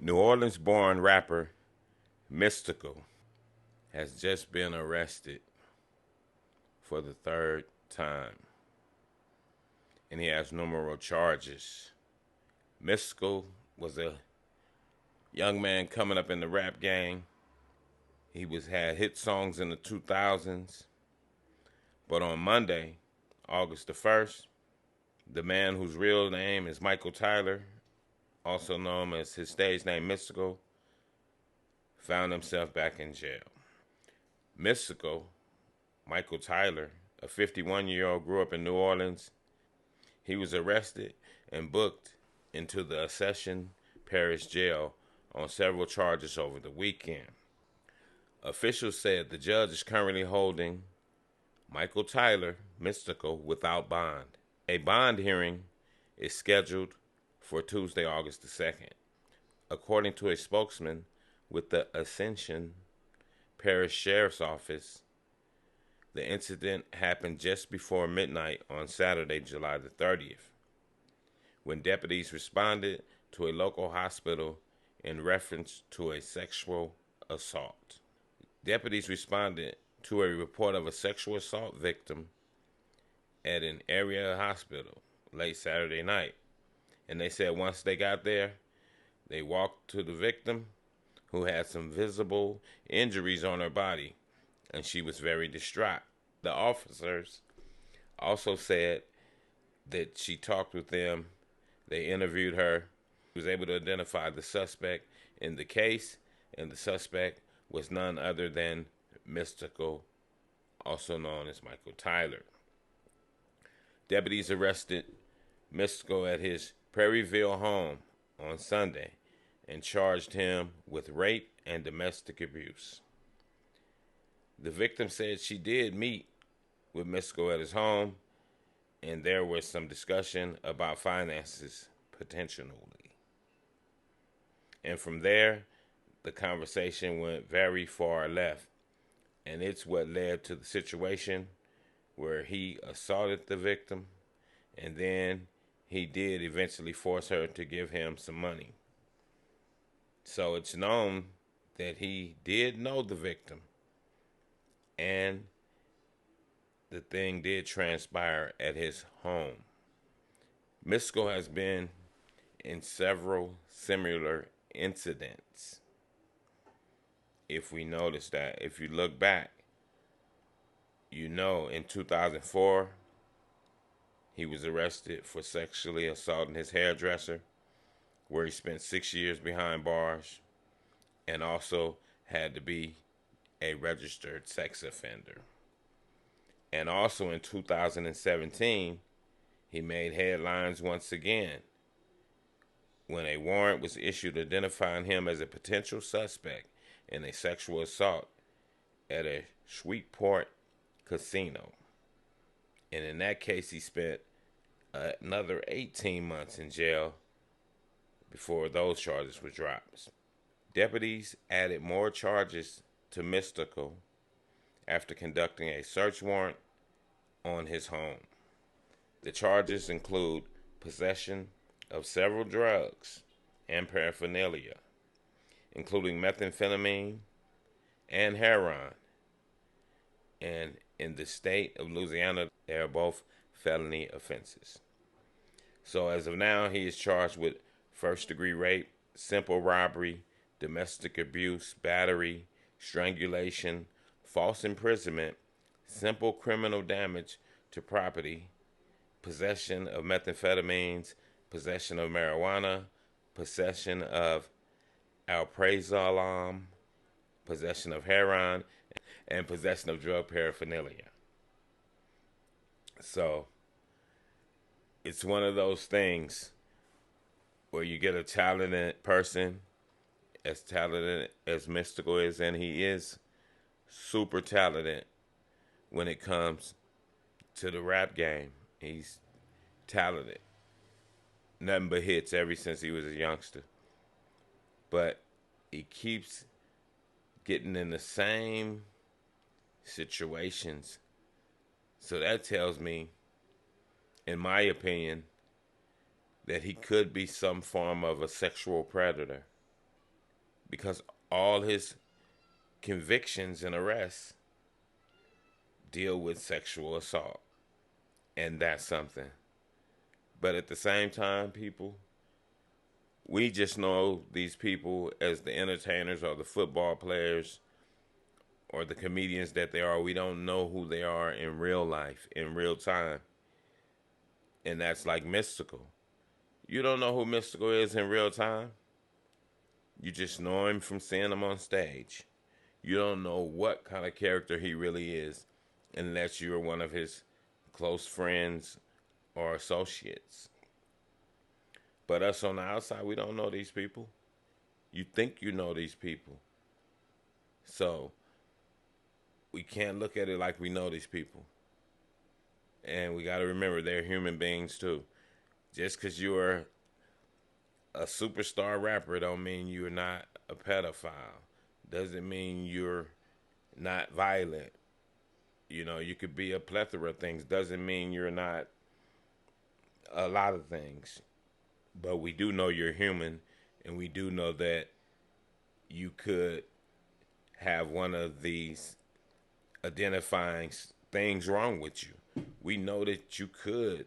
New Orleans-born rapper Mystikal has just been arrested for the third time, and he has numerous charges. Mystikal was a young man coming up in the rap game. He had hit songs in the 2000s, but on Monday, August the 1st, the man whose real name is Michael Tyler, also known as his stage name Mystikal, found himself back in jail. Mystikal, Michael Tyler, a 51-year-old, grew up in New Orleans. He was arrested and booked into the Ascension Parish jail on several charges over the weekend. Officials said the judge is currently holding Michael Tyler, Mystikal, without bond. A bond hearing is scheduled for Tuesday, August the 2nd. According to a spokesman with the Ascension Parish Sheriff's Office, the incident happened just before midnight on Saturday, July the 30th, when deputies responded to a local hospital in reference to a sexual assault. Deputies responded to a report of a sexual assault victim at an area hospital late Saturday night. And they said once they got there, they walked to the victim, who had some visible injuries on her body, and she was very distraught. The officers also said that she talked with them. They interviewed her. She was able to identify the suspect in the case, and the suspect was none other than Mystikal, also known as Michael Tyler. Deputies arrested Mystikal at his Prairieville home on Sunday and charged him with rape and domestic abuse. The victim said she did meet with Mystikal at his home, and there was some discussion about finances potentially. And from there, the conversation went very far left, and it's what led to the situation where he assaulted the victim, and then he did eventually force her to give him some money. So it's known that he did know the victim, and the thing did transpire at his home. Mystikal has been in several similar incidents. If we notice that, if you look back, you know in 2004, he was arrested for sexually assaulting his hairdresser, where he spent 6 years behind bars, and also had to be a registered sex offender. And also in 2017, he made headlines once again when a warrant was issued identifying him as a potential suspect in a sexual assault at a Shreveport casino. And in that case, he spent another 18 months in jail before those charges were dropped. Deputies added more charges to Mystikal after conducting a search warrant on his home. The charges include possession of several drugs and paraphernalia, including methamphetamine and heroin. And in the state of Louisiana, they are both felony offenses. So as of now, he is charged with first-degree rape, simple robbery, domestic abuse, battery, strangulation, false imprisonment, simple criminal damage to property, possession of methamphetamines, possession of marijuana, possession of alprazolam, possession of heroin, and possession of drug paraphernalia. So it's one of those things where you get a talented person, as talented as Mystikal is, and he is super talented when it comes to the rap game. He's talented. Nothing but hits ever since he was a youngster. But he keeps getting in the same situations. So that tells me, in my opinion, that he could be some form of a sexual predator. because all his convictions and arrests deal with sexual assault. And that's something. But at the same time, people, we just know these people as the entertainers or the football players or the comedians that they are. We don't know who they are in real life, in real time. And that's like Mystikal. You don't know who Mystikal is in real time. You just know him from seeing him on stage. You don't know what kind of character he really is unless you're one of his close friends or associates. But us on the outside, we don't know these people. You think you know these people. So we can't look at it like we know these people. And we got to remember they're human beings too. Just because you're a superstar rapper don't mean you're not a pedophile. Doesn't mean you're not violent. You know, you could be a plethora of things. Doesn't mean you're not a lot of things. But we do know you're human, and we do know that you could have one of these identifying things wrong with you. We know that you could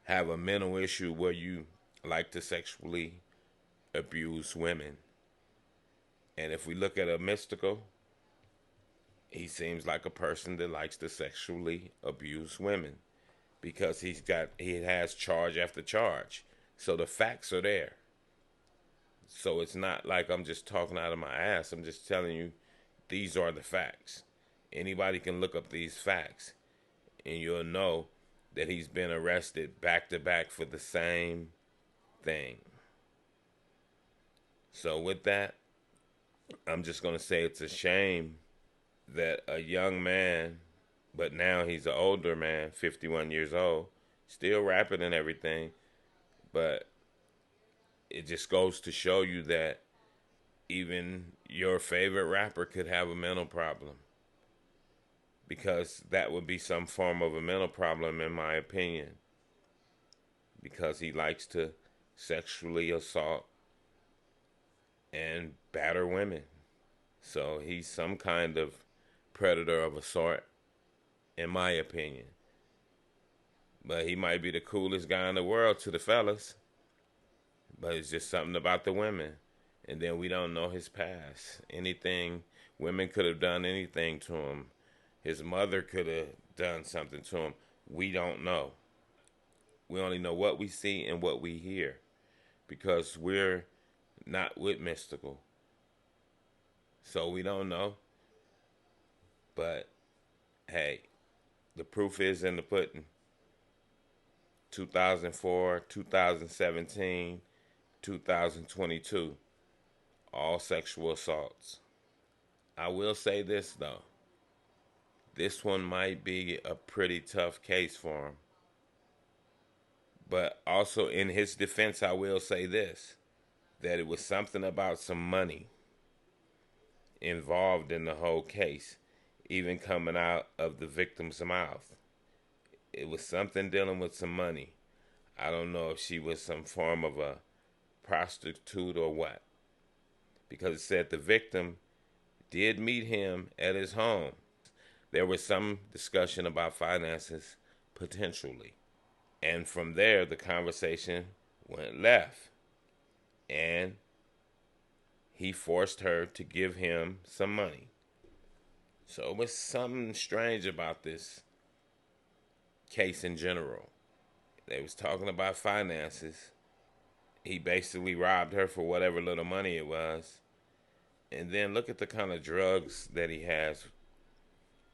have a mental issue where you like to sexually abuse women. And if we look at a Mystikal, he seems like a person that likes to sexually abuse women because he has charge after charge. So the facts are there. So it's not like I'm just talking out of my ass. I'm just telling you these are the facts. Anybody can look up these facts and you'll know that he's been arrested back to back for the same thing. So with that, I'm just going to say it's a shame that a young man, but now he's an older man, 51 years old, still rapping and everything, but it just goes to show you that even your favorite rapper could have a mental problem, because that would be some form of a mental problem in my opinion, because he likes to sexually assault and batter women. So he's some kind of predator of a sort, in my opinion. But he might be the coolest guy in the world to the fellas. But it's just something about the women. And then we don't know his past. Anything, women could have done anything to him. His mother could have done something to him. We don't know. We only know what we see and what we hear, because we're not with Mystikal. So we don't know. But hey, the proof is in the pudding. 2004, 2017, 2022, all sexual assaults. I will say this though. This one might be a pretty tough case for him. But also in his defense, I will say this, that it was something about some money involved in the whole case, even coming out of the victim's mouth. It was something dealing with some money. I don't know if she was some form of a prostitute or what, because it said the victim did meet him at his home. There was some discussion about finances, potentially. And from there, the conversation went left. And he forced her to give him some money. So it was something strange about this case in general. They was talking about finances. He basically robbed her for whatever little money it was. And then look at the kind of drugs that he has.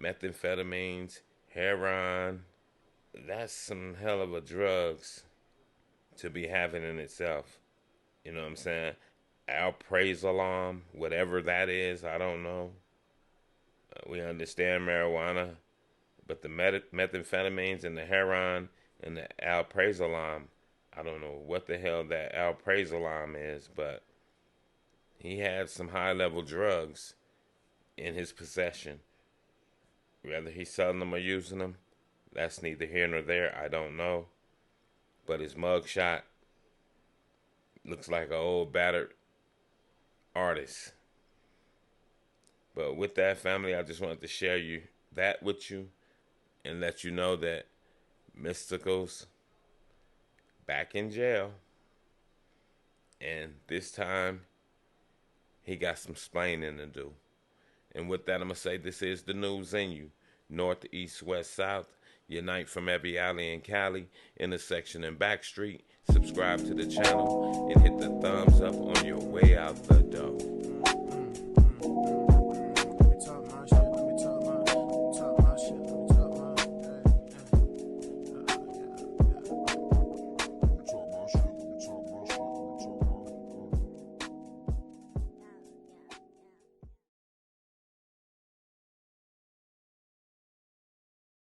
Methamphetamines, heroin. That's some hell of a drugs to be having in itself. You know what I'm saying? Alprazolam, whatever that is, I don't know. We understand marijuana, but the methamphetamines and the heroin and the alprazolam, I don't know what the hell that alprazolam is, but he had some high-level drugs in his possession. Whether he's selling them or using them, that's neither here nor there. I don't know. But his mugshot looks like an old battered artists. But with that, family, I just wanted to share that with you and let you know that Mystikal's back in jail. And this time, he got some splaining to do. And with that, I'm going to say this is the news in you. North, east, west, south. Unite from every alley in Cali, intersection and back street. Subscribe to the channel and hit the thumbs up on your way out the door.